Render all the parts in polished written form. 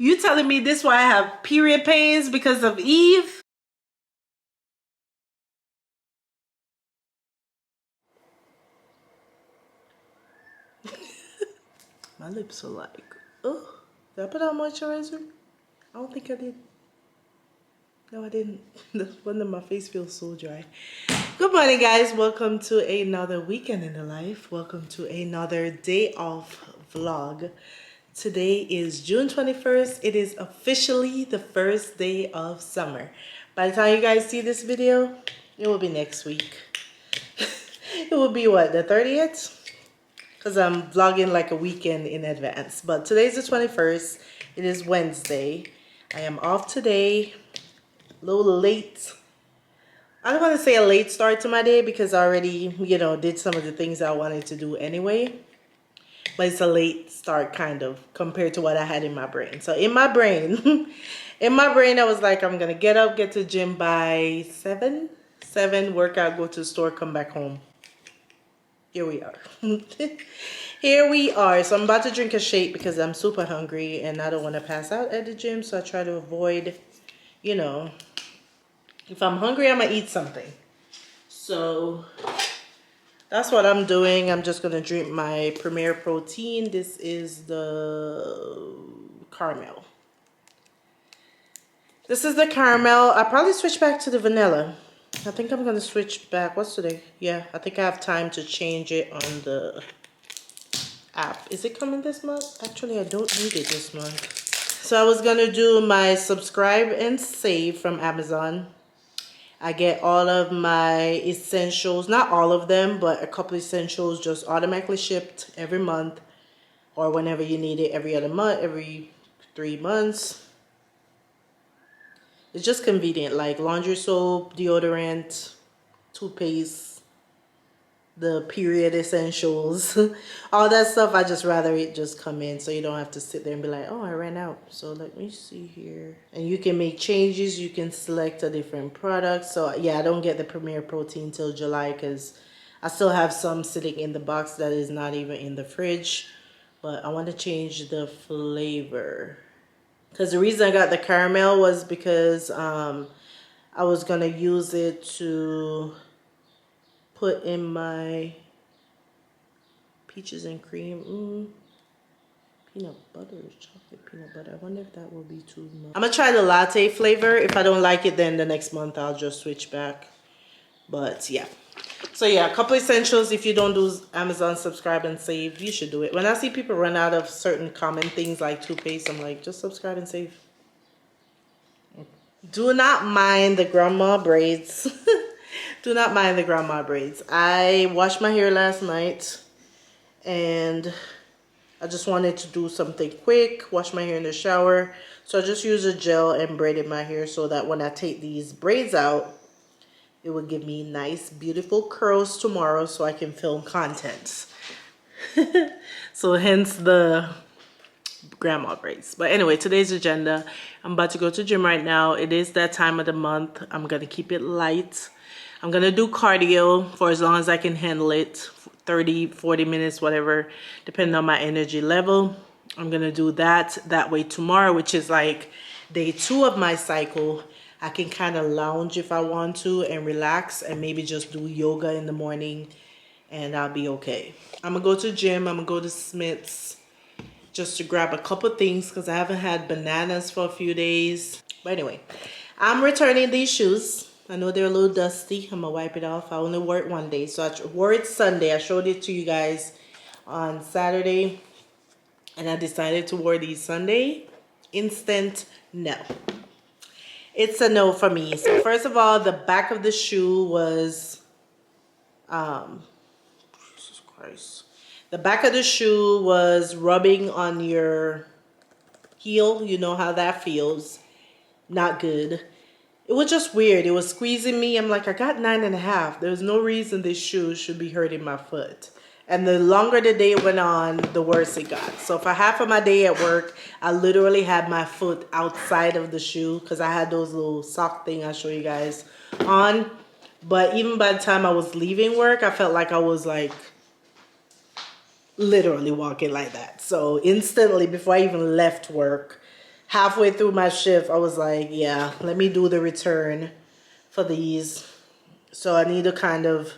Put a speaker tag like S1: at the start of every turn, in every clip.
S1: You telling me this why I have period pains because of Eve? My lips are like, oh, did I put on moisturizer? I don't think I did. No, I didn't. No wonder my face feels so dry. Good morning, guys. Welcome to another weekend in the life. Welcome to another day off vlog. Today is June 21st. It is officially the first day of summer. By the time you guys see this video, it will be next week. It will be what, the 30th? Because I'm vlogging like a weekend in advance. But today's the 21st. It is Wednesday. I am off today. A little late. I don't want to say a late start to my day because I already, did some of the things I wanted to do anyway. But it's a late start kind of compared to what I had in my brain. So in my brain, I was like, I'm going to get up, get to the gym by 7, work out, go to the store, come back home. Here we are. Here we are. So I'm about to drink a shake because I'm super hungry and I don't want to pass out at the gym. So I try to avoid, if I'm hungry, I'm going to eat something. So that's what I'm doing. I'm just going to drink my Premier Protein. This is the caramel. This is the caramel. I'll probably switch back to the vanilla. I think I'm going to switch back. What's today? Yeah, I think I have time to change it on the app. Is it coming this month? Actually, I don't need it this month. So I was going to do my subscribe and save from Amazon. I get all of my essentials, not all of them, but a couple essentials just automatically shipped every month or whenever you need it, every other month, every 3 months. It's just convenient, like laundry soap, deodorant, toothpaste, the period essentials, all that stuff. I just rather it just come in so you don't have to sit there and be like, oh, I ran out. So let me see here. And you can make changes. You can select a different product. So yeah, I don't get the Premier Protein till July because I still have some sitting in the box that is not even in the fridge. But I want to change the flavor. Because the reason I got the caramel was because I was going to use it to put in my peaches and cream. Peanut butter, chocolate peanut butter. I wonder if that will be too much. I'm going to try the latte flavor. If I don't like it, then the next month I'll just switch back. But yeah. So yeah, a couple essentials. If you don't do Amazon subscribe and save, you should do it. When I see people run out of certain common things like toothpaste, I'm like, just subscribe and save. Do not mind the grandma braids. Do not mind the grandma braids. I washed my hair last night and I just wanted to do something quick, wash my hair in the shower. So I just used a gel and braided my hair so that when I take these braids out, it would give me nice, beautiful curls tomorrow so I can film content. So hence the grandma braids. But anyway, today's agenda. I'm about to go to the gym right now. It is that time of the month. I'm going to keep it light. I'm going to do cardio for as long as I can handle it. 30, 40 minutes, whatever, depending on my energy level. I'm going to do that. That way tomorrow, which is like day 2 of my cycle, I can kind of lounge if I want to and relax and maybe just do yoga in the morning and I'll be okay. I'm going to go to the gym. I'm going to go to Smith's just to grab a couple things because I haven't had bananas for a few days. But anyway, I'm returning these shoes. I know they're a little dusty. I'm going to wipe it off. I only wore it one day. So I wore it Sunday. I showed it to you guys on Saturday. And I decided to wear these Sunday. Instant no. It's a no for me. So first of all, the back of the shoe was, Jesus Christ. The back of the shoe was rubbing on your heel. You know how that feels. Not good. It was just weird. It was squeezing me. I'm like, I got 9.5. There's no reason this shoe should be hurting my foot. And the longer the day went on, the worse it got. So for half of my day at work, I literally had my foot outside of the shoe because I had those little sock thing I'll show you guys on. But even by the time I was leaving work, I felt like I was like literally walking like that. So instantly, before I even left work, halfway through my shift, I was like, yeah, let me do the return for these. So I need to kind of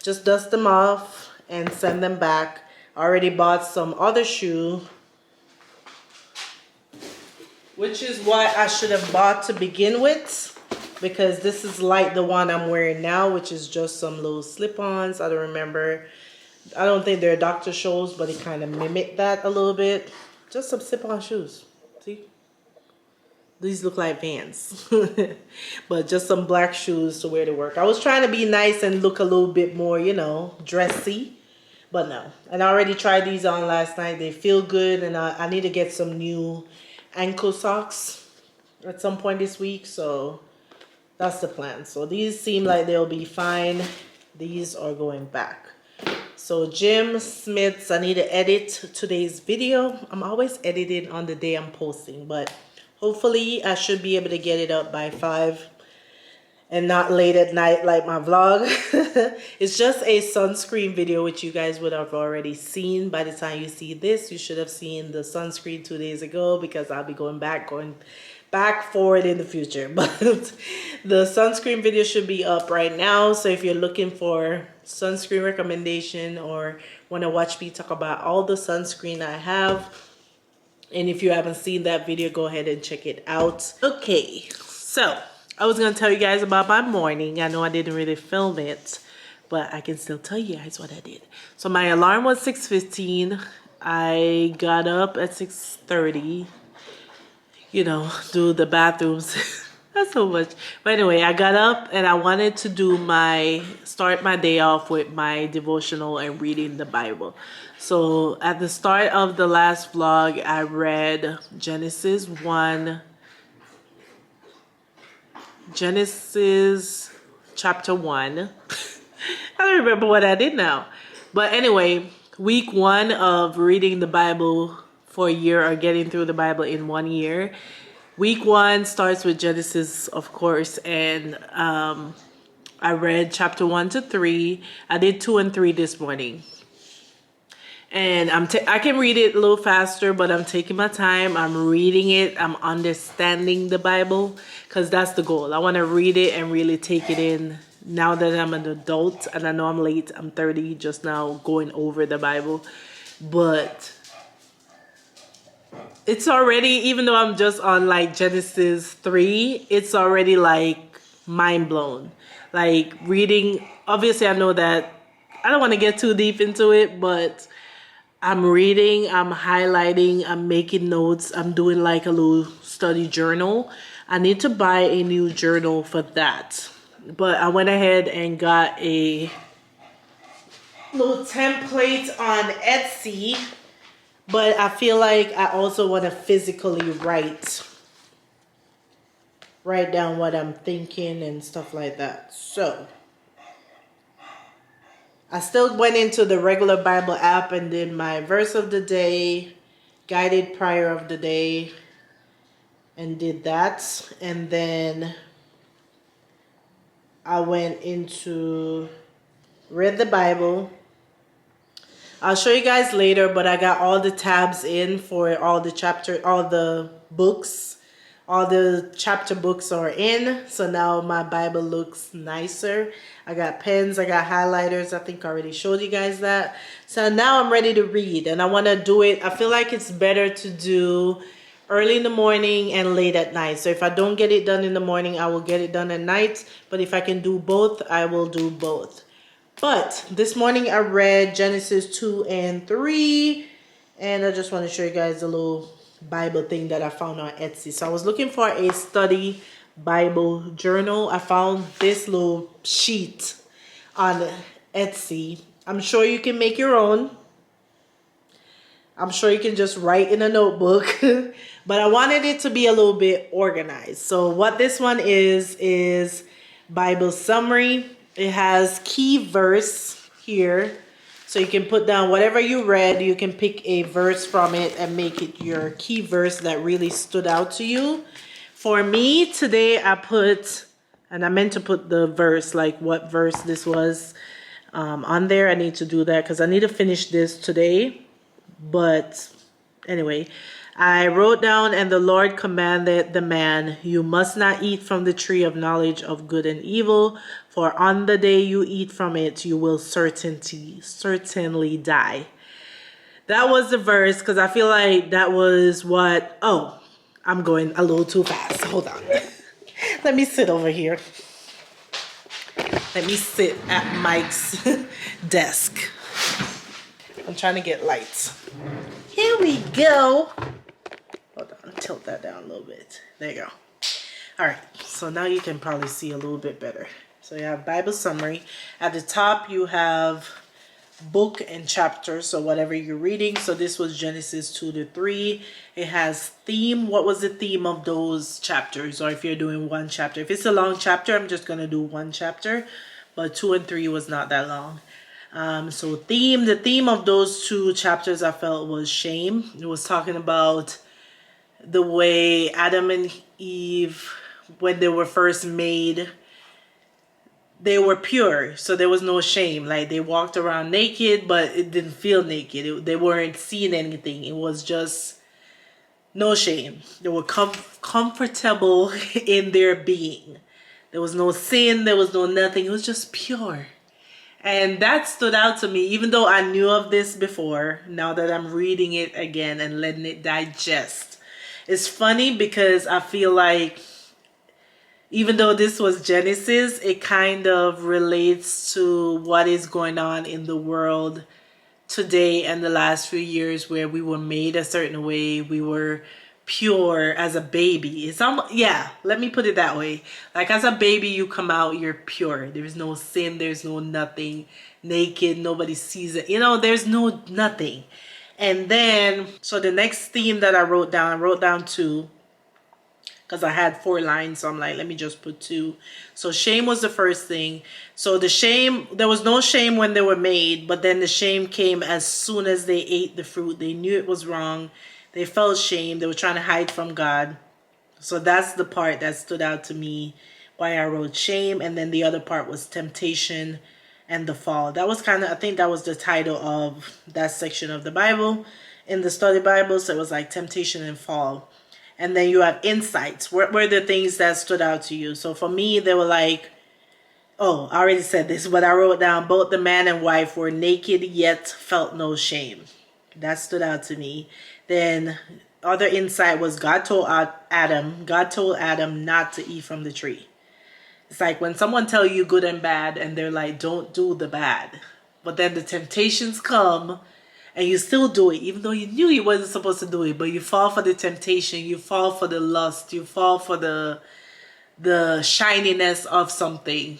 S1: just dust them off and send them back. I already bought some other shoe, which is what I should have bought to begin with, because this is like the one I'm wearing now, which is just some little slip-ons. I don't remember. I don't think they're Dr. Scholl's, but it kind of mimicked that a little bit. Just some slip-on shoes. See? These look like Vans. But just some black shoes to wear to work. I was trying to be nice and look a little bit more, you know, dressy. But no. And I already tried these on last night. They feel good. And I need to get some new ankle socks at some point this week. So that's the plan. So these seem like they'll be fine. These are going back. So Jim Smith's, I need to edit today's video. I'm always editing on the day I'm posting, but hopefully I should be able to get it up by 5 and not late at night like my vlog. It's just a sunscreen video, which you guys would have already seen. By the time you see this, you should have seen the sunscreen 2 days ago, because I'll be going back forward in the future. But the sunscreen video should be up right now. So if you're looking for sunscreen recommendation or want to watch me talk about all the sunscreen I have, and if you haven't seen that video, go ahead and check it out. Okay, so I was gonna tell you guys about my morning. I know I didn't really film it, but I can still tell you guys what I did. So my alarm was 6:15. I got up at 6:30. You know, do the bathrooms. Not so much. But anyway, I got up and I wanted to start my day off with my devotional and reading the Bible. So at the start of the last vlog, I read Genesis chapter 1. I don't remember what I did now. But anyway, week 1 of reading the Bible for a year, or getting through the Bible in 1 year. Week 1 starts with Genesis, of course, and I read chapter 1 to 3. I did 2 and 3 this morning. And I can read it a little faster, but I'm taking my time. I'm reading it. I'm understanding the Bible, because that's the goal. I want to read it and really take it in now that I'm an adult. And I know I'm late. I'm 30, just now going over the Bible. But it's already, even though I'm just on like Genesis 3, it's already like mind blown. Like reading, obviously I know that I don't want to get too deep into it, but I'm reading, I'm highlighting, I'm making notes, I'm doing like a little study journal. I need to buy a new journal for that. But I went ahead and got a little template on Etsy. But I feel like I also want to physically write down what I'm thinking and stuff like that. So I still went into the regular Bible app and did my verse of the day, guided prayer of the day, and did that. And then I went into read the Bible. I'll show you guys later, but I got all the tabs in for all the books. All the chapter books are in. So now my Bible looks nicer. I got pens, I got highlighters. I think I already showed you guys that. So now I'm ready to read, and I want to do it. I feel like it's better to do early in the morning and late at night. So if I don't get it done in the morning, I will get it done at night. But if I can do both, I will do both. But this morning I read Genesis 2 and 3, and I just want to show you guys a little Bible thing that I found on Etsy. So I was looking for a study Bible journal. I found this little sheet on Etsy. I'm sure you can make your own. I'm sure you can just write in a notebook. But I wanted it to be a little bit organized. So what this one is Bible summary. It has key verse here. So you can put down whatever you read. You can pick a verse from it and make it your key verse that really stood out to you. For me, today I put, and I meant to put the verse, like what verse this was on there. I need to do that because I need to finish this today. But anyway, I wrote down, and the Lord commanded the man, you must not eat from the tree of knowledge of good and evil, for on the day you eat from it, you will certainly die. That was the verse, because I feel like that was what, oh, I'm going a little too fast. Hold on. Let me sit over here. Let me sit at Mike's desk. I'm trying to get lights. Here we go. Hold on, tilt that down a little bit. There you go. All right, so now you can probably see a little bit better. So you have Bible summary. At the top, you have book and chapter, so whatever you're reading. So this was Genesis 2 to 3. It has theme. What was the theme of those chapters? Or if you're doing one chapter, if it's a long chapter, I'm just gonna do one chapter, but 2 and 3 was not that long. So the theme of those two chapters I felt was shame. It was talking about the way Adam and Eve, when they were first made, they were pure, so there was no shame. Like, they walked around naked, but it didn't feel naked. They weren't seeing anything. It was just no shame. They were comfortable in their being. There was no sin. There was no nothing. It was just pure. And that stood out to me, even though I knew of this before. Now that I'm reading it again and letting it digest. It's funny because I feel like even though this was Genesis, it kind of relates to what is going on in the world today and the last few years, where we were made a certain way. We were pure as a baby. Yeah, let me put it that way. Like, as a baby, you come out, you're pure. There's no sin. There's no nothing. Naked. Nobody sees it. You know, there's no nothing. And then, so the next theme that I wrote down 2. Because I had 4 lines, so I'm like, let me just put 2. So shame was the first thing. So the shame, there was no shame when they were made, but then the shame came as soon as they ate the fruit. They knew it was wrong. They felt shame. They were trying to hide from God. So that's the part that stood out to me, why I wrote shame. And then the other part was temptation and the fall. That was kind of, I think that was the title of that section of the Bible in the study Bible. So it was like temptation and fall. And then you have insights. What were the things that stood out to you? So for me, they were like, oh, I already said this, but I wrote down, both the man and wife were naked yet felt no shame. That stood out to me. Then other insight was God told Adam not to eat from the tree. It's like when someone tell you good and bad and they're like, don't do the bad. But then the temptations come and you still do it, even though you knew you wasn't supposed to do it. But you fall for the temptation, you fall for the lust, you fall for the shininess of something,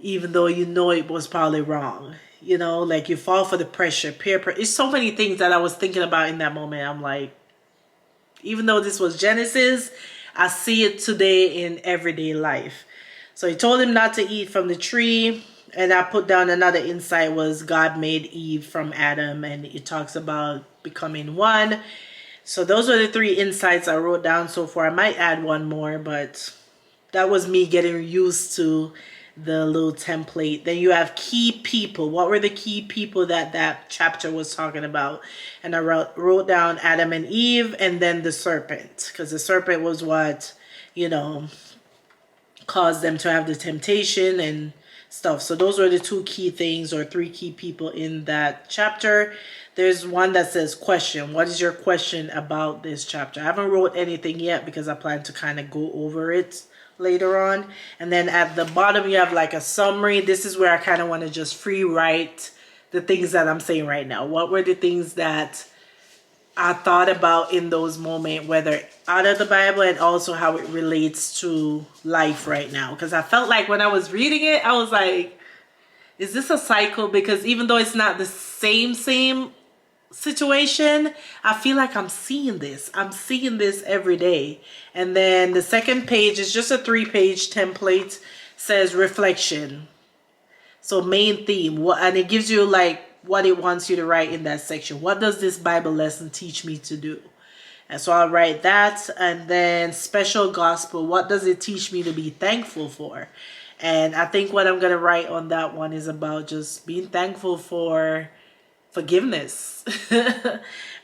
S1: even though you know it was probably wrong. You know, like you fall for the pressure, peer pressure. It's so many things that I was thinking about in that moment. I'm like, even though this was Genesis, I see it today in everyday life. So he told him not to eat from the tree. And I put down another insight was God made Eve from Adam, and it talks about becoming one. So those were the 3 insights I wrote down so far. I might add one more, but that was me getting used to the little template. Then you have key people. What were the key people that chapter was talking about? And I wrote down Adam and Eve, and then the serpent, because the serpent was what, you know, caused them to have the temptation and stuff. So those were the 2 key things, or 3 key people in that chapter. There's one that says question. What is your question about this chapter? I haven't wrote anything yet because I plan to kind of go over it later on. And then at the bottom you have like a summary. This is where I kind of want to just free write the things that I'm saying right now. What were the things that I thought about in those moments, whether out of the Bible and also how it relates to life right now? Because I felt like when I was reading it, I was like, is this a cycle? Because even though it's not the same situation, I feel like I'm seeing this. I'm seeing this every day. And then the second page is just a 3-page template, says reflection. So main theme, and it gives you like what it wants you to write in that section. What does this Bible lesson teach me to do? And so I'll write that. And then special gospel, what does it teach me to be thankful for? And I think what I'm going to write on that one is about just being thankful for forgiveness.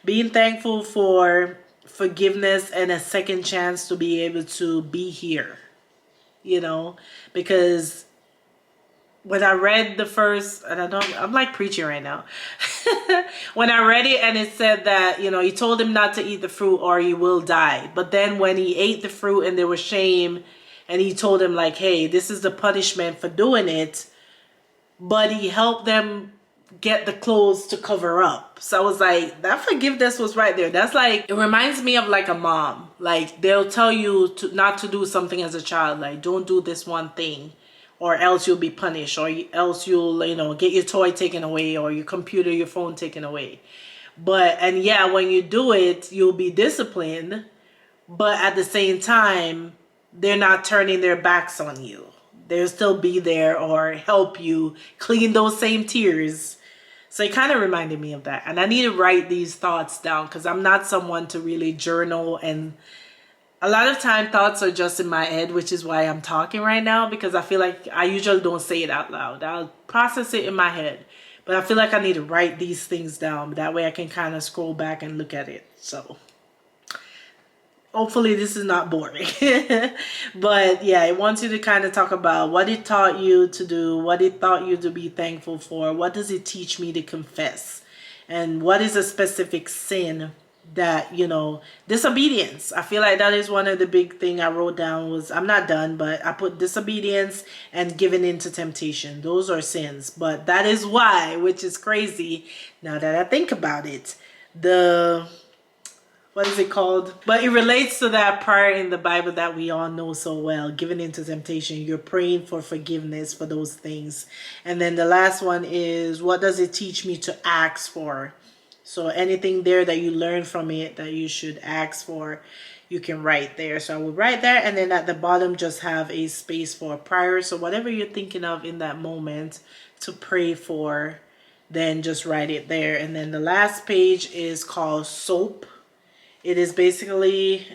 S1: Being thankful for forgiveness and a second chance to be able to be here, you know, because when I read the first, and I don't, I'm like preaching right now. When I read it and it said that, you know, he told him not to eat the fruit or he will die. But then when he ate the fruit and there was shame and he told him like, hey, this is the punishment for doing it. But he helped them get the clothes to cover up. So I was like, that forgiveness was right there. That's like, it reminds me of like a mom. Like they'll tell you to not to do something as a child. Like don't do this one thing or else you'll be punished, or else you'll, you know, get your toy taken away or your computer, your phone taken away. But, and yeah, when you do it, you'll be disciplined. But at the same time, they're not turning their backs on you. They'll still be there or help you clean those same tears. So it kind of reminded me of that. And I need to write these thoughts down because I'm not someone to really journal. And a lot of time thoughts are just in my head, which is why I'm talking right now, because I feel like I usually don't say it out loud. I'll process it in my head. But I feel like I need to write these things down. That way I can kind of scroll back and look at it. So hopefully this is not boring. But yeah, it wants you to kind of talk about what it taught you to do, what it taught you to be thankful for, what does it teach me to confess, and what is a specific sin that, you know, disobedience. I feel like that is one of the big thing I wrote down was, I'm not done, but I put disobedience and giving into temptation. Those are sins. But that is why, which is crazy now that I think about it, what is it called? But it relates to that part in the Bible that we all know so well, giving into temptation. You're praying for forgiveness for those things. And then the last one is, what does it teach me to ask for? So anything there that you learn from it that you should ask for, you can write there. So I will write there, and then at the bottom just have a space for prayer. So whatever you're thinking of in that moment to pray for, then just write it there. And then the last page is called SOAP. It is basically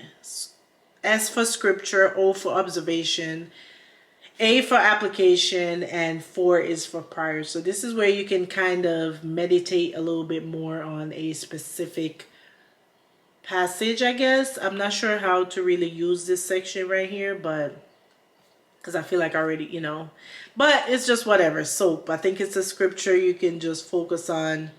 S1: S for scripture, O for observation, A for application, and 4 is for prayer. So this is where you can kind of meditate a little bit more on a specific passage, I guess. I'm not sure how to really use this section right here, but because I feel like I already, you know, but it's just whatever. SOAP, I think it's a scripture. You can just focus on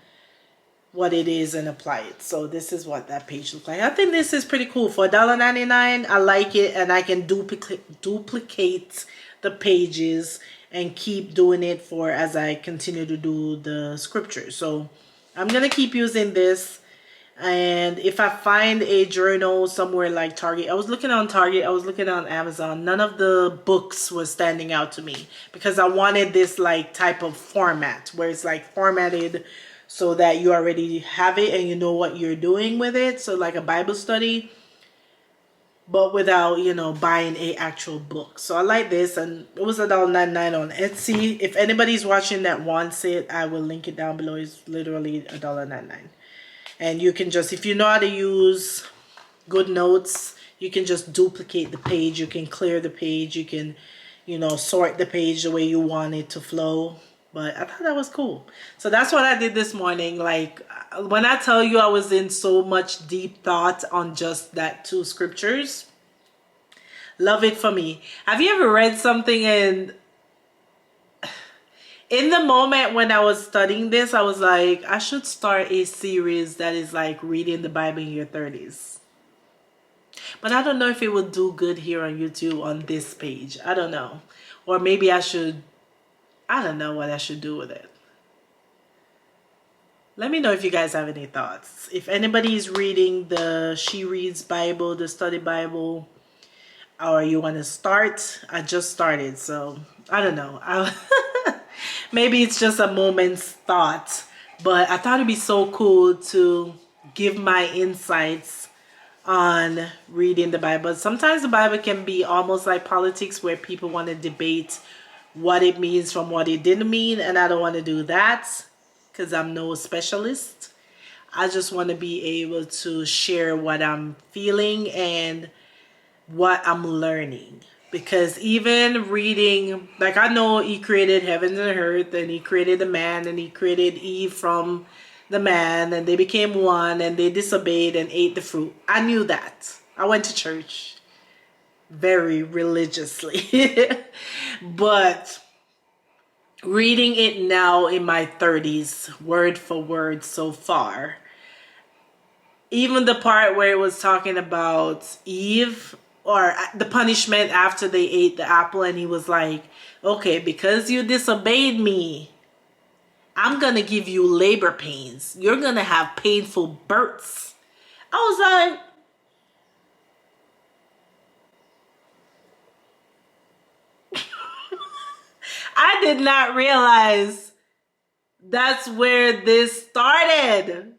S1: what it is and apply it. So this is what that page looks like. I think this is pretty cool for $1.99. I like it, and I can duplicate the pages and keep doing it for as I continue to do the scripture. So I'm gonna keep using this, and if I find a journal somewhere like Target, I was looking on Target, I was looking on Amazon, none of the books was standing out to me because I wanted this like type of format where it's like formatted so that you already have it and you know what you're doing with it. So like a Bible study, but without, you know, buying a actual book. So I like this, and it was $1.99 on Etsy. If anybody's watching that wants it, I will link it down below. It's literally $1.99. And you can just, if you know how to use GoodNotes, you can just duplicate the page. You can clear the page. You can, you know, sort the page the way you want it to flow. But I thought that was cool. So that's what I did this morning. Like, when I tell you I was in so much deep thought on just that 2 scriptures, love it for me. Have you ever read something and in the moment when I was studying this, I was like, I should start a series that is like reading the Bible in your 30s. But I don't know if it would do good here on YouTube on this page. I don't know. Or maybe I should, I don't know what I should do with it. Let me know if you guys have any thoughts. If anybody is reading the She Reads Bible, the study Bible, or you want to start, I just started. So I don't know. Maybe it's just a moment's thought. But I thought it'd be so cool to give my insights on reading the Bible. Sometimes the Bible can be almost like politics where people want to debate what it means from what it didn't mean, and I don't want to do that because I'm no specialist. I just want to be able to share what I'm feeling and what I'm learning. Because even reading, like I know he created heaven and earth, and he created a man, and he created Eve from the man, and they became one, and they disobeyed and ate the fruit. I knew that. I went to church very religiously. But reading it now in my 30s, word for word so far, even the part where it was talking about Eve or the punishment after they ate the apple, and he was like, okay, because you disobeyed me, I'm gonna give you labor pains. You're gonna have painful births. I was like, I did not realize that's where this started.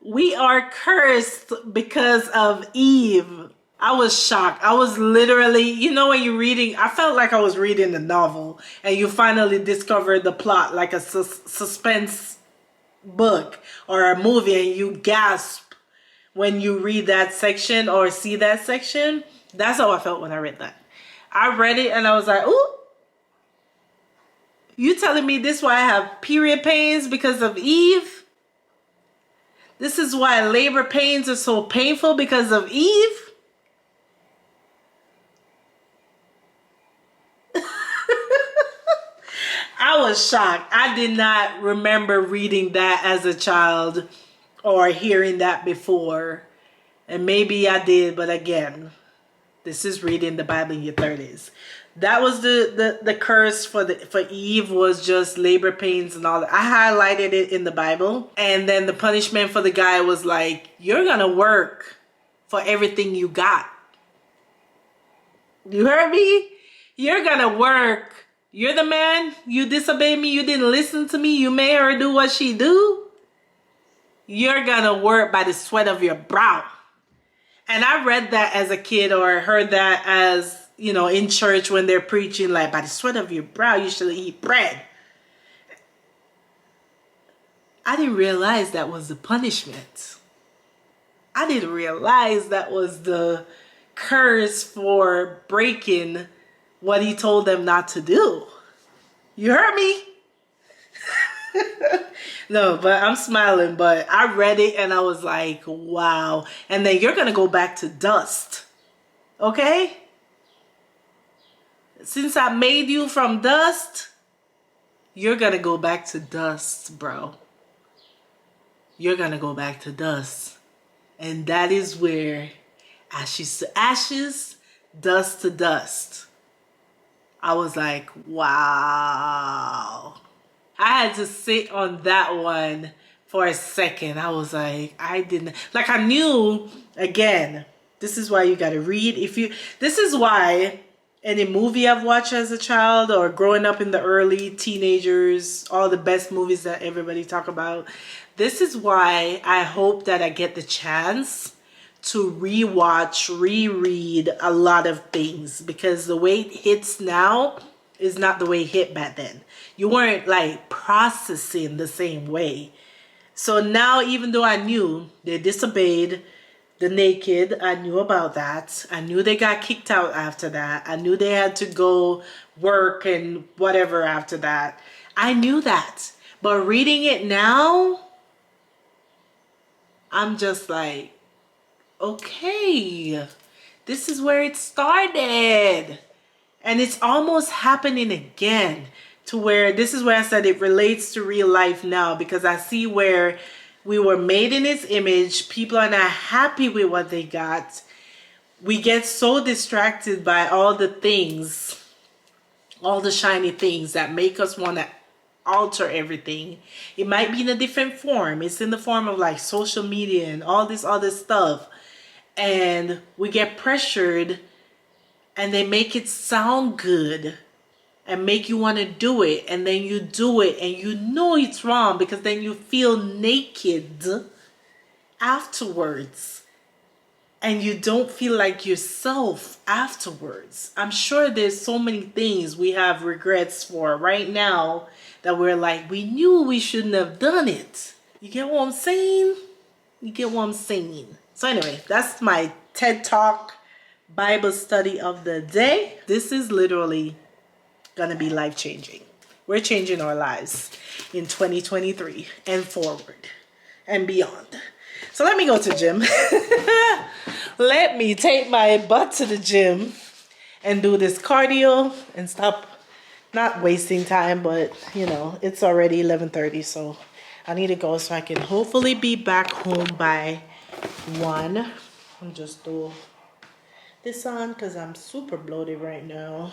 S1: We are cursed because of Eve. I was shocked. I was literally, you know, when you're reading, I felt like I was reading a novel and you finally discover the plot like a suspense book or a movie, and you gasp when you read that section or see that section. That's how I felt when I read that. I read it and I was like, ooh, you telling me this is why I have period pains because of Eve? This is why labor pains are so painful because of Eve? I was shocked. I did not remember reading that as a child or hearing that before. And maybe I did, but again, this is reading the Bible in your 30s. That was the curse for Eve, was just labor pains and all that. I highlighted it in the Bible. And then the punishment for the guy was like, you're gonna work for everything you got. You heard me? You're gonna work. You're the man. You disobeyed me. You didn't listen to me. You made her do what she do. You're gonna work by the sweat of your brow. And I read that as a kid, or heard that as, you know, in church when they're preaching, like, by the sweat of your brow you shall eat bread. I didn't realize that was the punishment. I didn't realize that was the curse for breaking what he told them not to do. You heard me? No, but I'm smiling, but I read it and I was like, wow. And then you're going to go back to dust. Okay? Since I made you from dust, you're going to go back to dust, bro. You're going to go back to dust. And that is where ashes to ashes, dust to dust. I was like, wow. I had to sit on that one for a second. I was like, I didn't, like, I knew, again, this is why you got to read. This is why any movie I've watched as a child or growing up in the early teenagers, all the best movies that everybody talk about, this is why I hope that I get the chance to rewatch, reread a lot of things, because the way it hits now is not the way it hit back then. You weren't like processing the same way. So now, even though I knew they disobeyed the naked, I knew about that. I knew they got kicked out after that. I knew they had to go work and whatever after that. I knew that. But reading it now, I'm just like, okay, this is where it started. And it's almost happening again, to where this is where I said it relates to real life now, because I see where we were made in His image. People are not happy with what they got. We get so distracted by all the things, all the shiny things that make us want to alter everything. It might be in a different form. It's in the form of like social media and all this other stuff. And we get pressured, and they make it sound good and make you want to do it, and then you do it and you know it's wrong, because then you feel naked afterwards and you don't feel like yourself afterwards. I'm sure there's so many things we have regrets for right now that we're like, we knew we shouldn't have done it. You get what I'm saying? You get what I'm saying? So anyway, that's my TED Talk Bible study of the day. This is literally gonna be life-changing. We're changing our lives in 2023 and forward and beyond. So let me go to the gym. Let me take my butt to the gym and do this cardio and stop not wasting time, but you know, it's already 11:30, so I need to go so I can hopefully be back home by 1. I'm just do this on because I'm super bloated right now.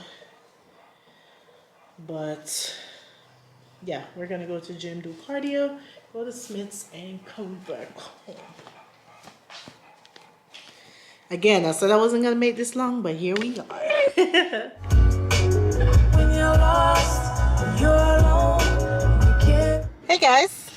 S1: But yeah, we're gonna go to the gym, do cardio, go to Smith's, and come back home. Again, I said I wasn't gonna make this long, but here we are. When you're lost, when you're alone, you can't... Hey guys,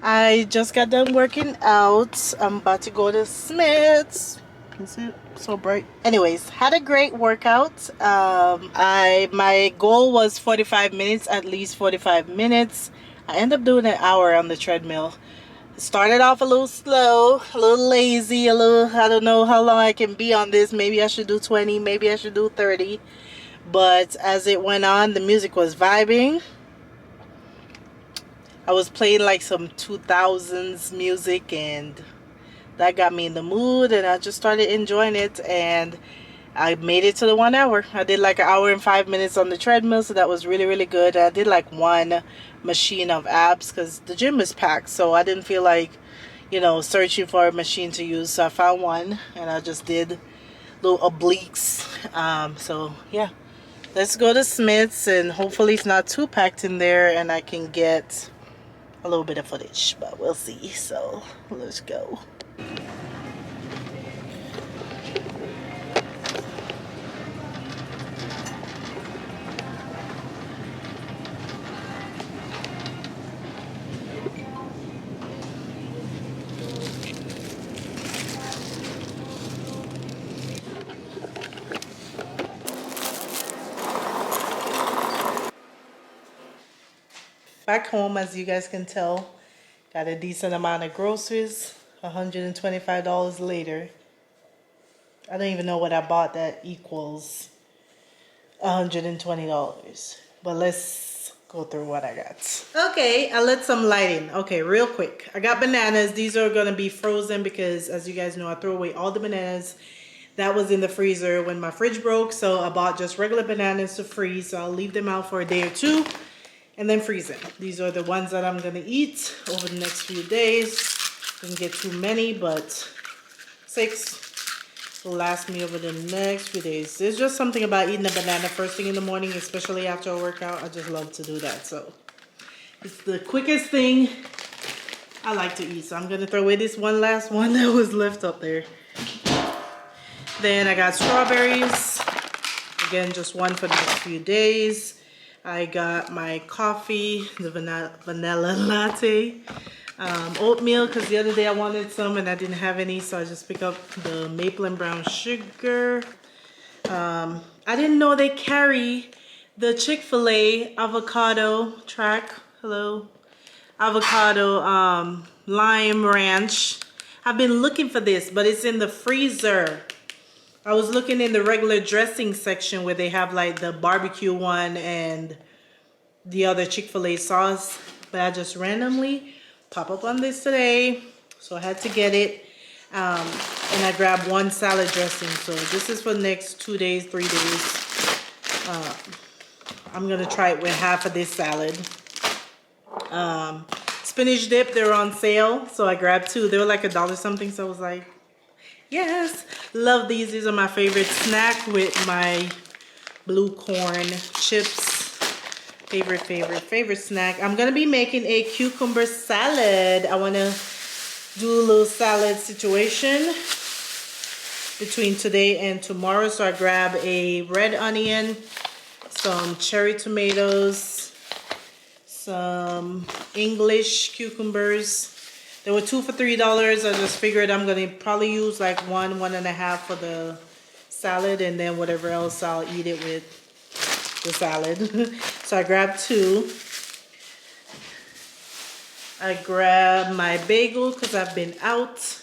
S1: I just got done working out. I'm about to go to Smith's. Is it so bright? Anyways, had a great workout. My goal was 45 minutes, at least 45 minutes. I ended up doing an hour on the treadmill. Started off a little slow, a little lazy, a little, I don't know how long I can be on this. Maybe I should do 20, maybe I should do 30. But as it went on, the music was vibing. I was playing like some 2000s music, and that got me in the mood, and I just started enjoying it, and I made it to the 1 hour. I did like an hour and 5 minutes on the treadmill, so that was really, really good. I did like one machine of abs because the gym is packed, so I didn't feel like, you know, searching for a machine to use. So I found one, and I just did little obliques. So yeah, let's go to Smith's, and hopefully it's not too packed in there and I can get a little bit of footage, but we'll see. So let's go. Back home, as you guys can tell, got a decent amount of groceries. $125 later. I don't even know what I bought that equals $120. But let's go through what I got. Okay, I lit some lighting. Okay, real quick. I got bananas. These are gonna be frozen because, as you guys know, I threw away all the bananas that was in the freezer when my fridge broke. So I bought just regular bananas to freeze. So I'll leave them out for a day or two and then freeze them. These are the ones that I'm gonna eat over the next few days. Didn't get too many, but 6 will last me over the next few days. There's just something about eating a banana first thing in the morning, especially after a workout. I just love to do that. So it's the quickest thing I like to eat. So I'm gonna throw away this one last one that was left up there. Then I got strawberries. Again, just one for the next few days. I got my coffee, the vanilla latte. Oatmeal, because the other day I wanted some and I didn't have any, so I just picked up the maple and brown sugar. I didn't know they carry the Chick-fil-A avocado track. Hello. Avocado lime ranch. I've been looking for this, but it's in the freezer. I was looking in the regular dressing section where they have like the barbecue one and the other Chick-fil-A sauce, but I just randomly pop up on this today, so I had to get it. And I grabbed one salad dressing, so this is for the next 2 days, 3 days. I'm gonna try it with half of this salad. Spinach dip, they're on sale, so I grabbed 2. They were like $1 something, so I was like, yes, love these. These are my favorite snack with my blue corn chips. Favorite snack. I'm gonna be making a cucumber salad. I wanna do a little salad situation between today and tomorrow. So I grab a red onion, some cherry tomatoes, some English cucumbers. There were 2 for $3. I just figured I'm gonna probably use like 1.5 for the salad, and then whatever else I'll eat it with the salad. So I grabbed 2. I grabbed my bagel because I've been out.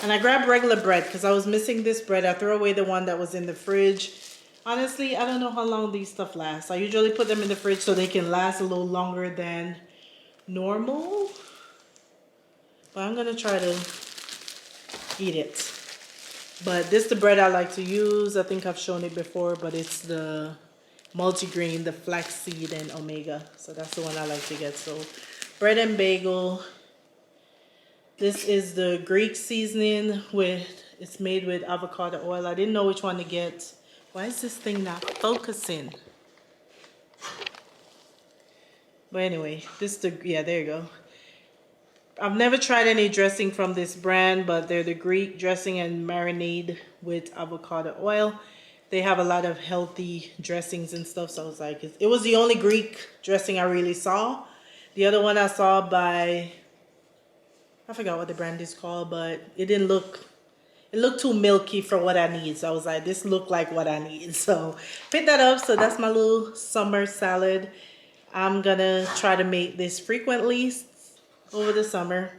S1: And I grabbed regular bread because I was missing this bread. I threw away the one that was in the fridge. Honestly, I don't know how long these stuff last. I usually put them in the fridge so they can last a little longer than normal. But I'm gonna try to eat it. But this is the bread I like to use. I think I've shown it before, but it's the multigrain, the flaxseed and omega. So that's the one I like to get. So bread and bagel. This is the Greek seasoning with, it's made with avocado oil. I didn't know which one to get. Why is this thing not focusing? But anyway, this is the, yeah, there you go. I've never tried any dressing from this brand, but they're the Greek dressing and marinade with avocado oil. They have a lot of healthy dressings and stuff, so I was like, it was the only Greek dressing I really saw. The other one I saw by, I forgot what the brand is called, but it didn't look, it looked too milky for what I need. So I was like, this looked like what I need. So pick that up. So that's my little summer salad. I'm gonna try to make this frequently over the summer.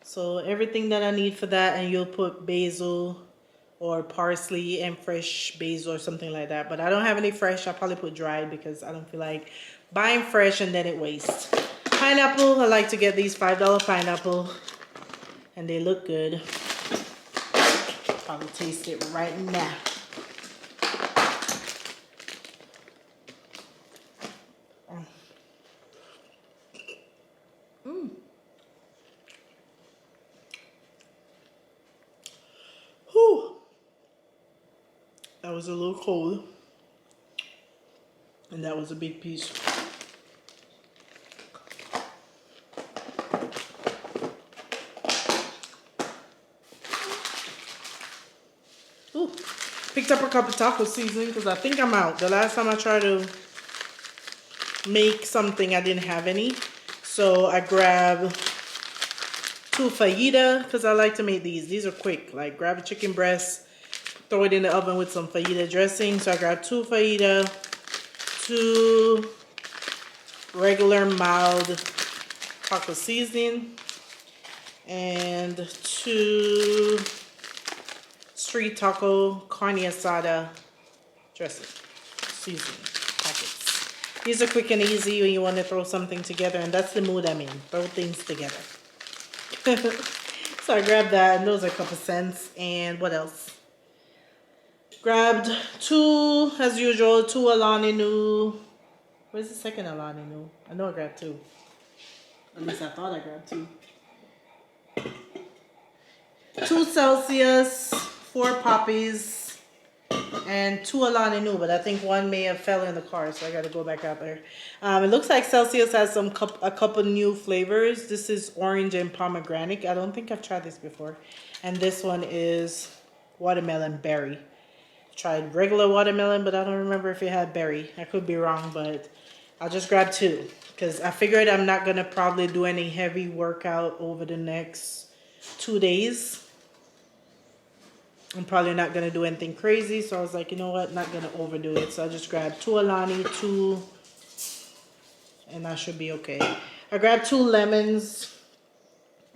S1: So everything that I need for that, and you'll put basil or parsley and fresh basil or something like that. But I don't have any fresh. I'll probably put dried because I don't feel like buying fresh and then it wastes. Pineapple, I like to get these $5 pineapple and they look good. Probably taste it right now. Whew. That was a little cold. And that was a big piece. Ooh. Picked up a cup of taco seasoning because I think I'm out. The last time I tried to make something, I didn't have any. So I grabbed 2 fajita because I like to make these. These are quick. Like grab a chicken breast, throw it in the oven with some fajita dressing. So I grabbed 2 fajita, 2 regular mild taco seasoning, and 2 street taco carne asada dressing seasoning packets. These are quick and easy when you want to throw something together, and that's the mood I'm in. Throw things together. So I grabbed that, and those are a couple cents. And what else? Grabbed 2, as usual, 2 Alani Nu. Where's the second Alani Nu? I know I grabbed 2. At least I thought I grabbed 2. 2 Celsius, 4 poppies, and 2 Alani Nu, but I think one may have fell in the car, so I got to go back out there. It looks like Celsius has a couple new flavors. This is orange and pomegranate. I don't think I've tried this before. And this one is watermelon berry. Tried regular watermelon, but I don't remember if it had berry. I could be wrong, but I'll just grab 2 because I figured I'm not going to probably do any heavy workout over the next 2 days. I'm probably not going to do anything crazy, so I was like, you know what, not going to overdo it. So I just grabbed 2 Alani, 2, and I should be okay. I grabbed 2 lemons.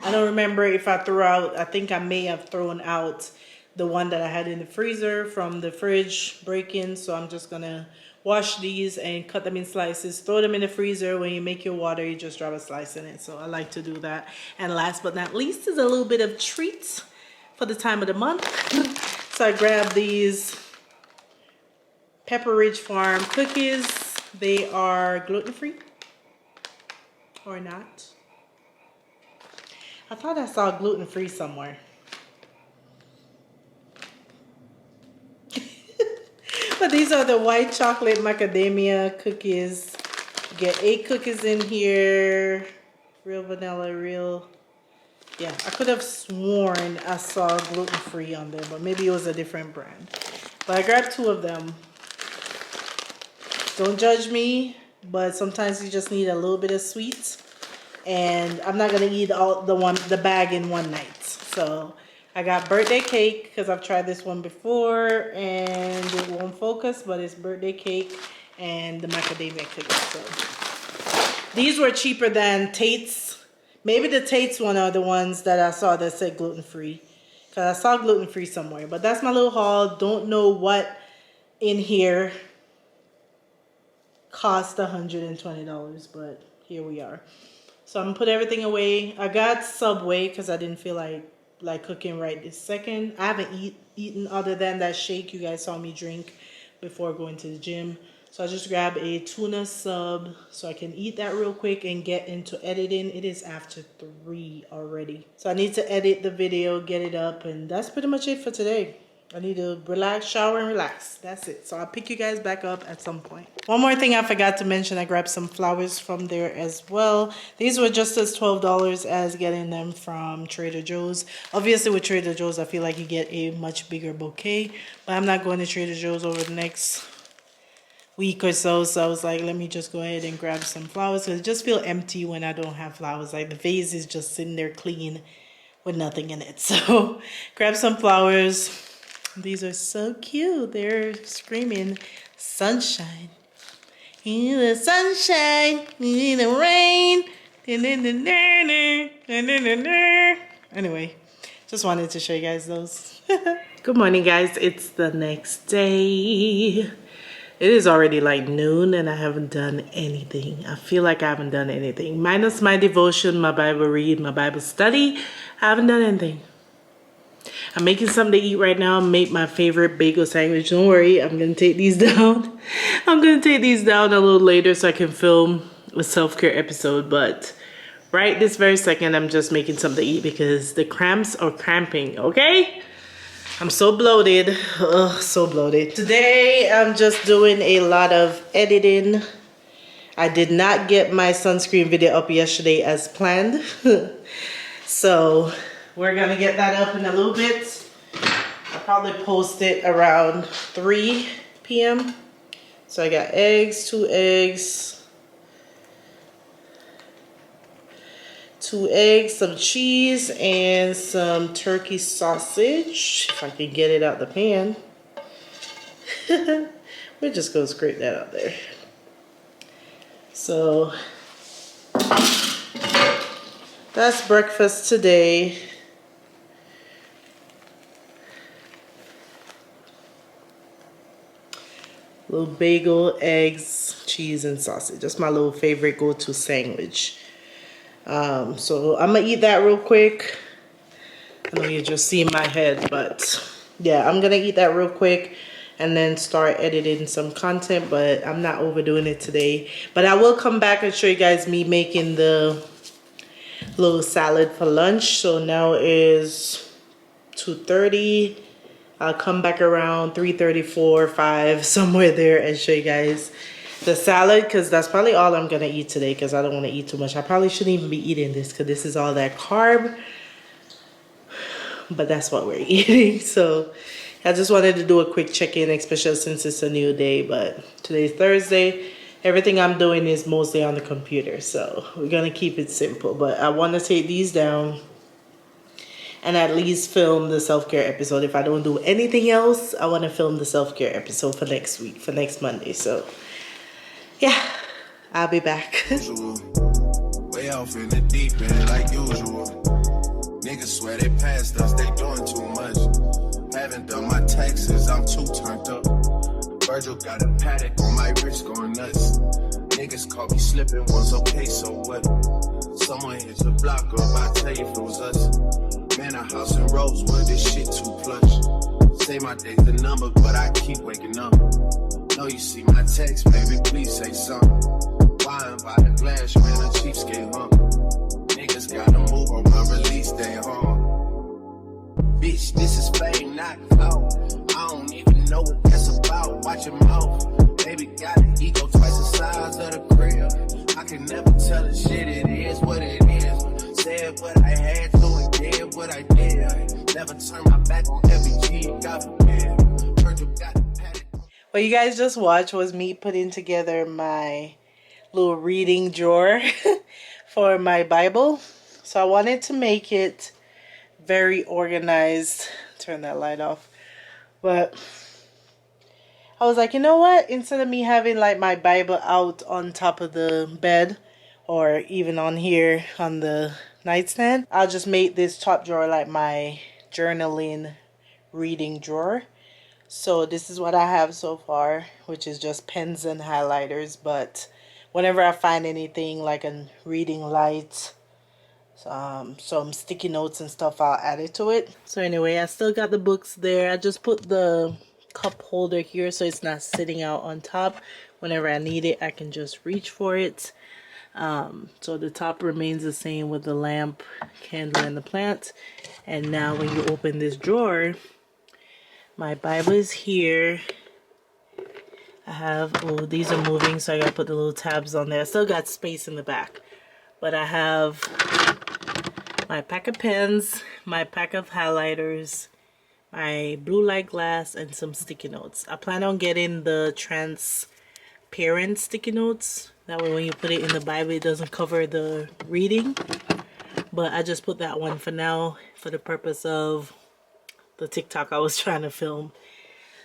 S1: I don't remember if I threw out, I think I may have thrown out the one that I had in the freezer from the fridge break-in, so I'm just going to wash these and cut them in slices, throw them in the freezer. When you make your water, you just drop a slice in it, so I like to do that. And last but not least is a little bit of treats for the time of the month. So I grabbed these Pepper Ridge Farm cookies. They are gluten-free or not. I thought I saw gluten-free somewhere. But these are the white chocolate macadamia cookies. You get 8 cookies in here. Real vanilla, real... Yeah, I could have sworn I saw gluten-free on there, but maybe it was a different brand. But I grabbed 2 of them. Don't judge me, but sometimes you just need a little bit of sweet. And I'm not gonna eat all the bag in one night. So I got birthday cake because I've tried this one before and it won't focus, but it's birthday cake and the macadamia cookies. So these were cheaper than Tate's. Maybe the Tate's one are the ones that I saw that said gluten-free. Because I saw gluten-free somewhere. But that's my little haul. Don't know what in here cost $120, but here we are. So I'm gonna put everything away. I got Subway because I didn't feel like cooking right this second. I haven't eaten other than that shake you guys saw me drink before going to the gym. So I just grabbed a tuna sub so I can eat that real quick and get into editing. It is after 3 already. So I need to edit the video, get it up, and that's pretty much it for today. I need to relax, shower, and relax. That's it. So I'll pick you guys back up at some point. One more thing I forgot to mention, I grabbed some flowers from there as well. These were just as $12 as getting them from Trader Joe's. Obviously with Trader Joe's, I feel like you get a much bigger bouquet, but I'm not going to Trader Joe's over the next week or so. So I was like, let me just go ahead and grab some flowers because it just feel empty when I don't have flowers. Like the vase is just sitting there clean with nothing in it. So grab some flowers. These are so cute. They're screaming sunshine. In the sunshine, in the rain. Anyway, just wanted to show you guys those. Good morning, guys. It's the next day. It is already like noon and I haven't done anything. I feel like I haven't done anything. Minus my devotion, my Bible read, my Bible study. I haven't done anything. I'm making something to eat right now. Make my favorite bagel sandwich. Don't worry, I'm gonna take these down. I'm gonna take these down a little later so I can film a self-care episode. But right this very second, I'm just making something to eat because the cramps are cramping, okay? I'm so bloated. Ugh, so bloated. Today, I'm just doing a lot of editing. I did not get my sunscreen video up yesterday as planned. So we're gonna get that up in a little bit. I'll probably post it around 3 p.m. So I got eggs, 2 eggs, some cheese, and some turkey sausage. If I can get it out the pan. We're just gonna scrape that out there. So that's breakfast today. Little bagel, eggs, cheese, and sausage. That's my little favorite go-to sandwich. So I'm gonna eat that real quick. I know you just see my head, but yeah, I'm gonna eat that real quick and then start editing some content, but I'm not overdoing it today. But I will come back and show you guys me making the little salad for lunch. So now is 2:30. I'll come back around 3:34, 5, somewhere there, and show you guys the salad, because that's probably all I'm gonna eat today because I don't want to eat too much. I probably shouldn't even be eating this because this is all that carb, but that's what we're eating. So I just wanted to do a quick check-in, especially since it's a new day. But today's Thursday. Everything I'm doing is mostly on the computer, so we're gonna keep it simple. But I want to take these down and at least film the self-care episode. If I don't do anything else, I want to film the self-care episode for next week, for next Monday. So yeah, I'll be back.
S2: Way off in the deep end like usual. Niggas swear they passed us, they doing too much. Haven't done my taxes, I'm too turned up. Virgil got a paddock on my wrist going nuts. Niggas caught me slipping once, okay, so what? Someone hit the block up, I tell you if it was us. Man, a house in Rosewood, this shit too plush. Say my day's the number, but I keep waking up. Know you see my text, baby, please say something. Wine by the glass, man, the cheapskate, huh? Niggas gotta move on my release day, huh? Bitch, this is fame, not clout. I don't even know what that's about. Watch your mouth. Baby got an ego twice the size of the crib. I can never tell a shit, it is what it is. Said what I had to and did what I did. Never turn my back on every G, God forbid. Virgil got the paddock.
S1: What you guys just watched was me putting together my little reading drawer for my Bible. So I wanted to make it very organized. Turn that light off. But I was like, you know what? Instead of me having like my Bible out on top of the bed or even on here on the nightstand, I'll just make this top drawer like my journaling reading drawer. So this is what I have so far, which is just pens and highlighters. But whenever I find anything like a reading light, some sticky notes and stuff, I'll add it to it. So anyway, I still got the books there. I just put the cup holder here so it's not sitting out on top. Whenever I need it, I can just reach for it. So the top remains the same with the lamp, candle, and the plant. And now when you open this drawer, my Bible is here. I have, oh, these are moving, so I gotta put the little tabs on there. I still got space in the back. But I have my pack of pens, my pack of highlighters, my blue light glass, and some sticky notes. I plan on getting the transparent sticky notes. That way when you put it in the Bible, it doesn't cover the reading. But I just put that one for now for the purpose of the TikTok I was trying to film.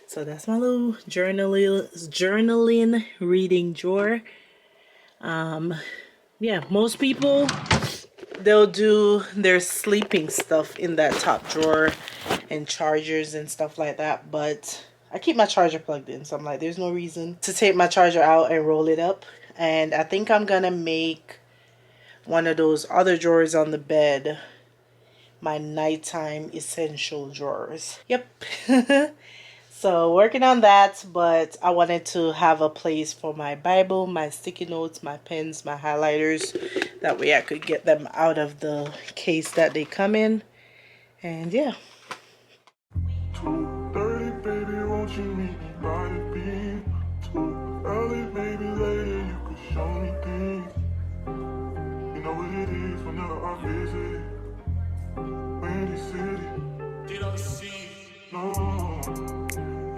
S1: So that's my little journaling reading drawer. Yeah, most people, they'll do their sleeping stuff in that top drawer and chargers and stuff like that. But I keep my charger plugged in, so I'm like, there's no reason to take my charger out and roll it up. And I think I'm gonna make one of those other drawers on the bed my nighttime essential drawers. Yep. So working on that, but I wanted to have a place for my Bible, my sticky notes, my pens, my highlighters. That way I could get them out of the case that they come in. And yeah.
S2: 2:30, baby, won't you meet me by the beam? Too early, baby, later you could show me things. You know what it is whenever I visit Windy City. No,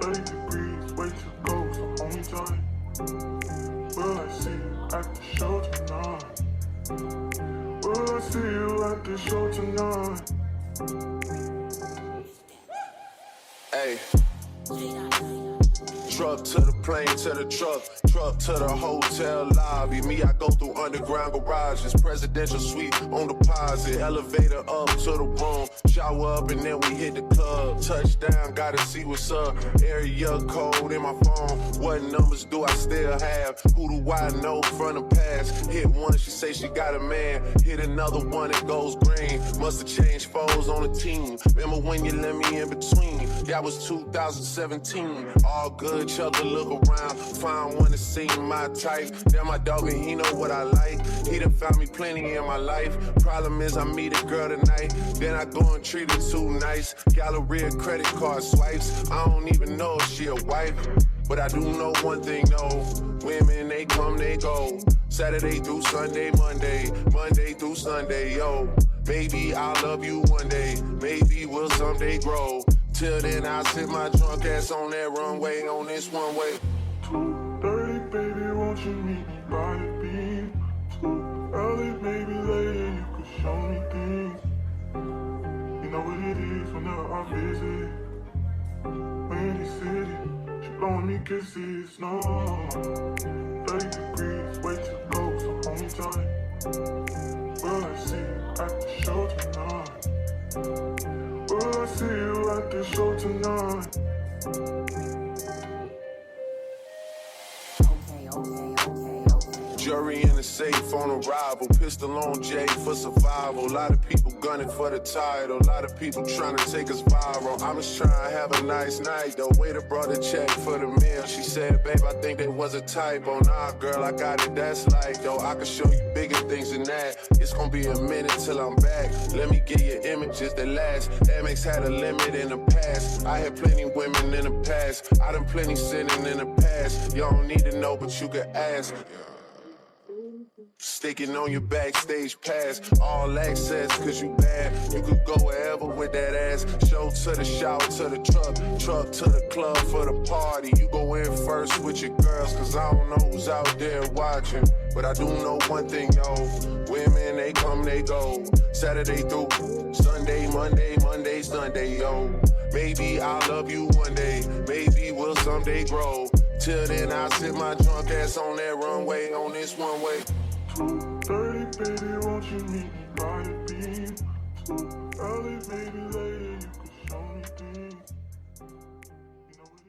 S2: 30 degrees, way to go, so hold me tight. Will I see you at the show tonight? Will I see you at the show tonight? Hey. Truck to the plane, to the truck to the hotel lobby. Me, I go through underground garages, presidential suite on deposit, elevator up to the room, shower up and then we hit the club. Touchdown, gotta see what's up. Area code in my phone. What numbers do I still have? Who do I know from the past? Hit one, she say she got a man. Hit another one, it goes green. Must've changed foes on the team. Remember when you let me in between? That was 2017. All good, chug a look around. Find one that seem my type. Then my dog and he know what I like. He done found me plenty in my life. Problem is I meet a girl tonight. Then I go and treat her too nice. Galleria credit card swipes. I don't even know if she a wife. But I do know one thing though. Women, they come, they go. Saturday through Sunday, Monday through Sunday, yo. Maybe I'll love you one day. Maybe we'll someday grow. Till then, I'll sit my drunk ass on that runway, on this one way. 2:30, baby, won't you meet me by the beam? Too early, maybe later, you could show me things. You know what it is whenever I visit Windy City. She blowing me kisses, no. 30 degrees, way to go, so hold me tight. Will I see you at the show tonight? Will I see you at the show tonight? Jury in the safe on arrival. Pistol on Jay for survival. A lot of people gunning for the title. A lot of people trying to take us viral. I'm just trying to have a nice night though. Waiter brought a check for the meal. She said, babe, I think that was a typo. Nah, girl, I got it. That's like though. I can show you bigger things than that. It's gonna be a minute till I'm back. Let me get you images that last. Amex had a limit in the past. I had plenty women in the past. I done plenty sinning in the past. You don't need to know, but you can ask. Sticking on your backstage pass, all access, cause you bad. You could go wherever with that ass. Show to the shower, to the truck to the club for the party. You go in first with your girls, cause I don't know who's out there watching. But I do know one thing though, women, they come, they go. Saturday through Sunday, Monday, Sunday, yo. Maybe I'll love you one day, maybe we'll someday grow. Till then, I'll sit my drunk ass on that runway, on this one way. 2:30, baby, won't you meet me by the beam? Too early, maybe later, you could show me things. You know what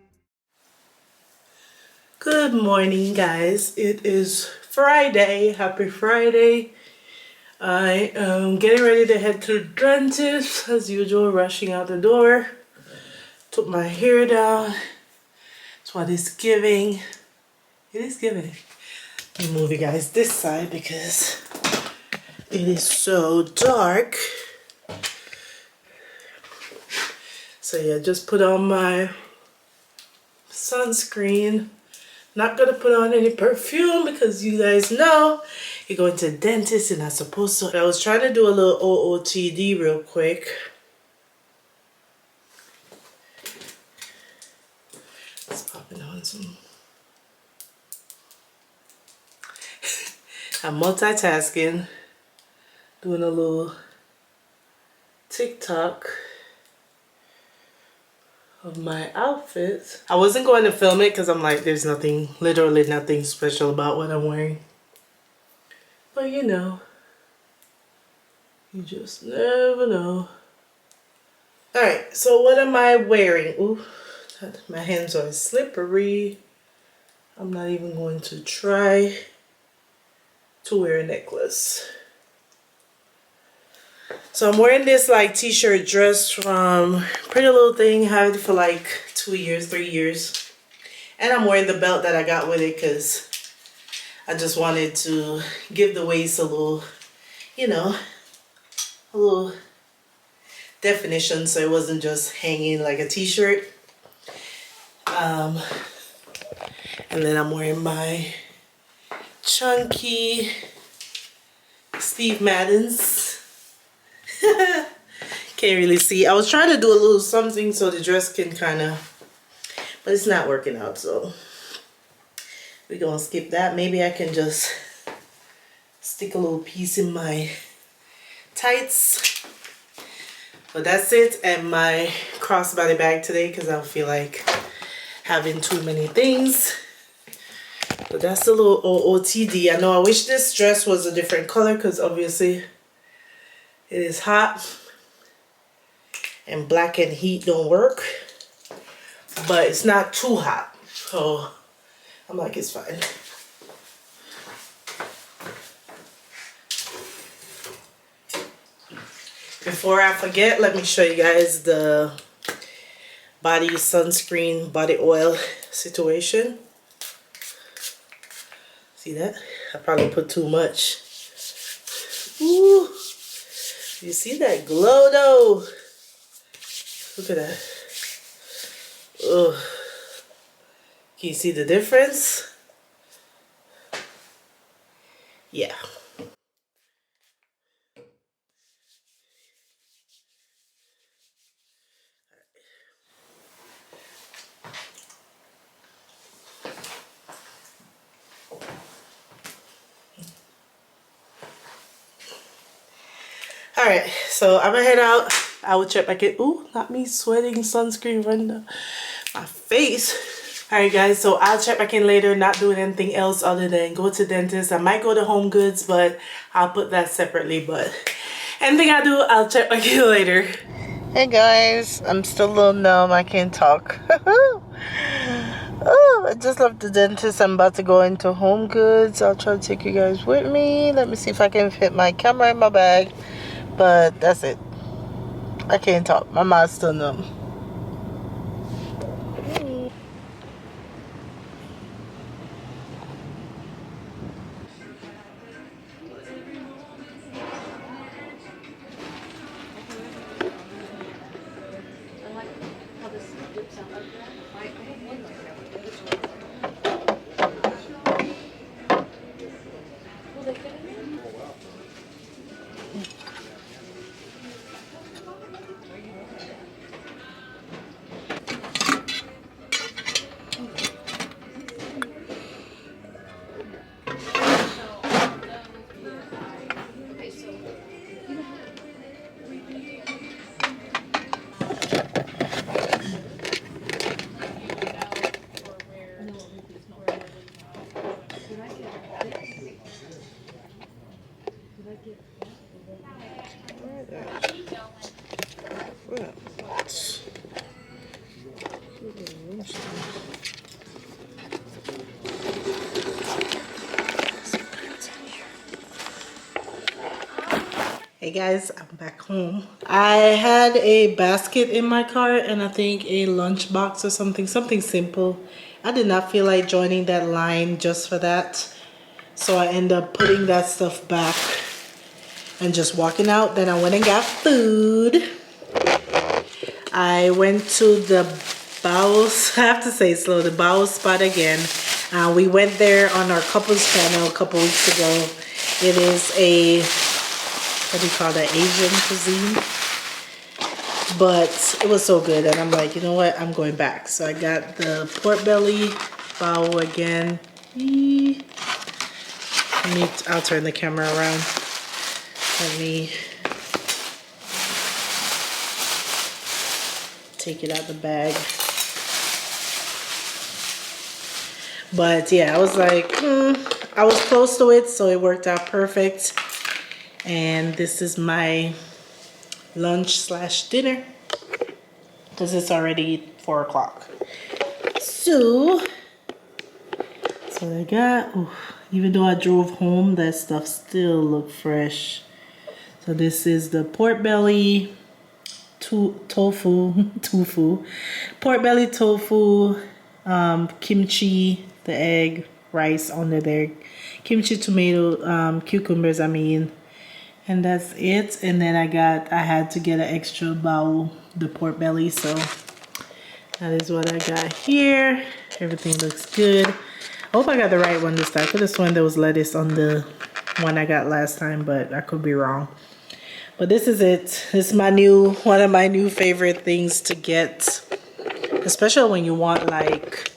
S1: Good morning, guys. It is Friday. Happy Friday. I am getting ready to head to the dentist as usual, rushing out the door. Took my hair down. That's what it's giving. It is giving. Let me move you guys this side because it is so dark. So yeah, just put on my sunscreen. Not gonna put on any perfume because you guys know you're going to the dentist and not supposed to. I was trying to do a little OOTD real quick. Let's pop it on some. I'm multitasking, doing a little TikTok of my outfits. I wasn't going to film it because I'm like, there's nothing, literally nothing special about what I'm wearing. But you know, you just never know. Alright, so what am I wearing? Ooh, my hands are slippery. I'm not even going to try to wear a necklace. So I'm wearing this like t-shirt dress from Pretty Little Thing. Had it for like 2 years, 3 years. And I'm wearing the belt that I got with it because I just wanted to give the waist a little, you know, a little definition so it wasn't just hanging like a t-shirt. And then I'm wearing my chunky Steve Maddens. Can't really see. I was trying to do a little something so the dress can kind of, but it's not working out, so we're gonna skip that. Maybe I can just stick a little piece in my tights. But that's it, and my crossbody bag today because I don't feel like having too many things. But that's a little OOTD. I know I wish this dress was a different color because obviously it is hot and black and heat don't work, but it's not too hot, so I'm like, it's fine. Before I forget, let me show you guys the body sunscreen, body oil situation. See that? I probably put too much. Ooh, you see that glow though? Look at that. Ugh. Can you see the difference? Yeah. Alright, so I'm gonna head out. I will check back in. Ooh, not me sweating sunscreen running down my face. Alright guys, so I'll check back in later, not doing anything else other than go to dentist. I might go to Home Goods, but I'll put that separately. But anything I do, I'll check back in later. Hey guys, I'm still a little numb. I can't talk. Oh, I just left the dentist. I'm about to go into Home Goods. I'll try to take you guys with me. Let me see if I can fit my camera in my bag. But that's it. I can't talk. My mouth's still numb. Hey guys, I'm back home. I had a basket in my car and I think a lunch box or something simple. I did not feel like joining that line just for that. So I end up putting that stuff back and just walking out. Then I went and got food. I went to the Bowels, I have to say slow, the Bowels spot again. We went there on our couples channel a couple weeks ago. It is a, what do you call that, Asian cuisine? But it was so good and I'm like, you know what, I'm going back. So I got the pork belly bowl again. I'll turn the camera around. Let me take it out the bag. But yeah, I was like, I was close to it, so it worked out perfect. And this is my lunch slash dinner because it's already 4 o'clock. So I got, even though I drove home, that stuff still looked fresh. So this is the pork belly tofu, pork belly tofu, kimchi, the egg, rice under there, kimchi, tomato, cucumbers, and that's it. And then I had to get an extra bowl, the pork belly, so that is what I got here. Everything looks good. I hope I got the right one this time. I could have sworn there was lettuce on the one I got last time, but I could be wrong. But this is it. This is one of my new favorite things to get, especially when you want like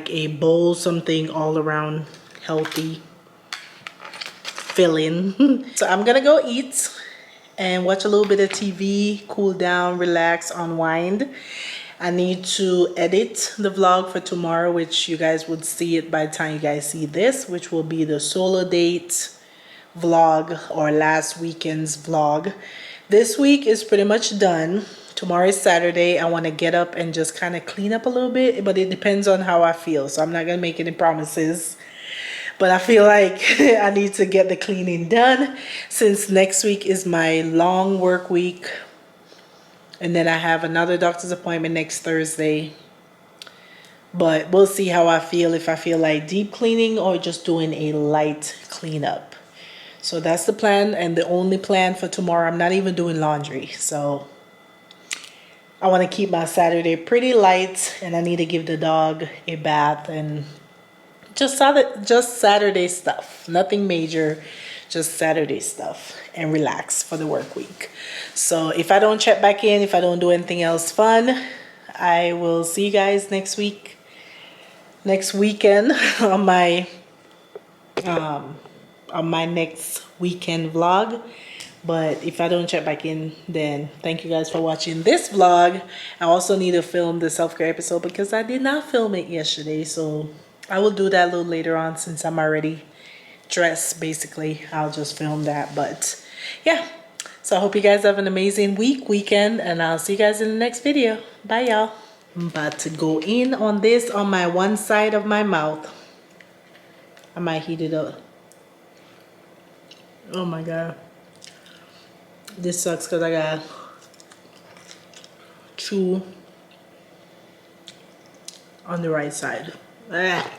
S1: a bowl, something all around healthy, filling. So I'm gonna go eat and watch a little bit of TV, cool down, relax, unwind. I need to edit the vlog for tomorrow, which you guys would see it by the time you guys see this, which will be the solo date vlog or last weekend's vlog. This week is pretty much done. Tomorrow is Saturday. I want to get up and just kind of clean up a little bit, but it depends on how I feel, so I'm not gonna make any promises. But I feel like I need to get the cleaning done since next week is my long work week, and then I have another doctor's appointment next Thursday. But we'll see how I feel, if I feel like deep cleaning or just doing a light cleanup. So that's the plan, and the only plan for tomorrow. I'm not even doing laundry, so I want to keep my Saturday pretty light, and I need to give the dog a bath and just Saturday stuff. Nothing major, just Saturday stuff, and relax for the work week. So if I don't check back in, if I don't do anything else fun, I will see you guys next weekend on my next weekend vlog. But if I don't check back in, then thank you guys for watching this vlog. I also need to film the self-care episode because I did not film it yesterday, so I will do that a little later on. Since I'm already dressed, basically I'll just film that. But yeah, so I hope you guys have an amazing weekend, and I'll see you guys in the next video. Bye y'all. I'm about to go in on this on my one side of my mouth. I might heat it up. Oh my god, this sucks because I got chew on the right side. Ah.